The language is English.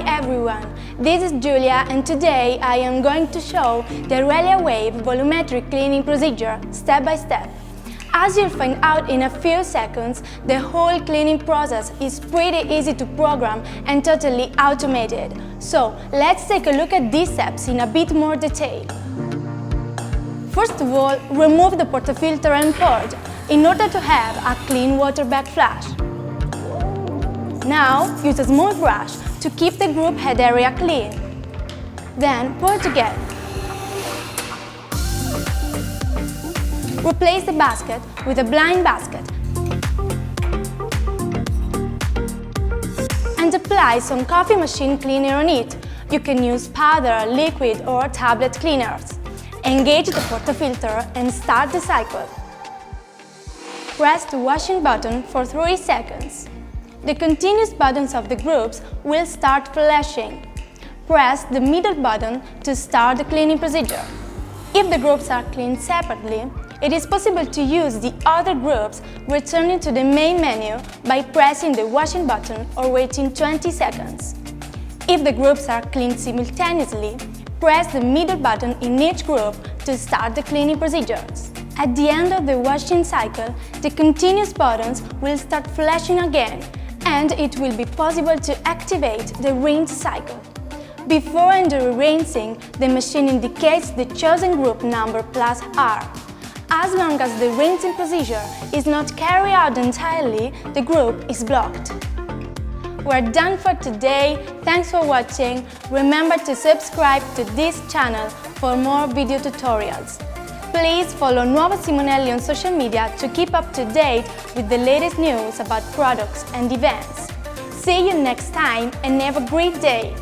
everyone, this is Giulia and today I am going to show the Aurelia Wave volumetric cleaning procedure step by step. As you'll find out in a few seconds, the whole cleaning process is pretty easy to program and totally automated. So let's take a look at these steps in a bit more detail. First of all, remove the portafilter and purge in order to have a clean water bag flush. Now, use a small brush to keep the group head area clean. Then, purge again. Replace the basket with a blind basket and apply some coffee machine cleaner on it. You can use powder, liquid or tablet cleaners. Engage the portafilter and start the cycle. Press the washing button for 3 seconds. The continuous buttons of the groups will start flashing. Press the middle button to start the cleaning procedure. If the groups are cleaned separately, it is possible to use the other groups returning to the main menu by pressing the washing button or waiting 20 seconds. If the groups are cleaned simultaneously, press the middle button in each group to start the cleaning procedures. At the end of the washing cycle, the continuous buttons will start flashing again, and it will be possible to activate the rinse cycle. Before and during rinsing, the machine indicates the chosen group number plus R. As long as the rinsing procedure is not carried out entirely, the group is blocked. We're done for today. Thanks for watching. Remember to subscribe to this channel for more video tutorials. Please follow Nuovo Simonelli on social media to keep up to date with the latest news about products and events. See you next time and have a great day!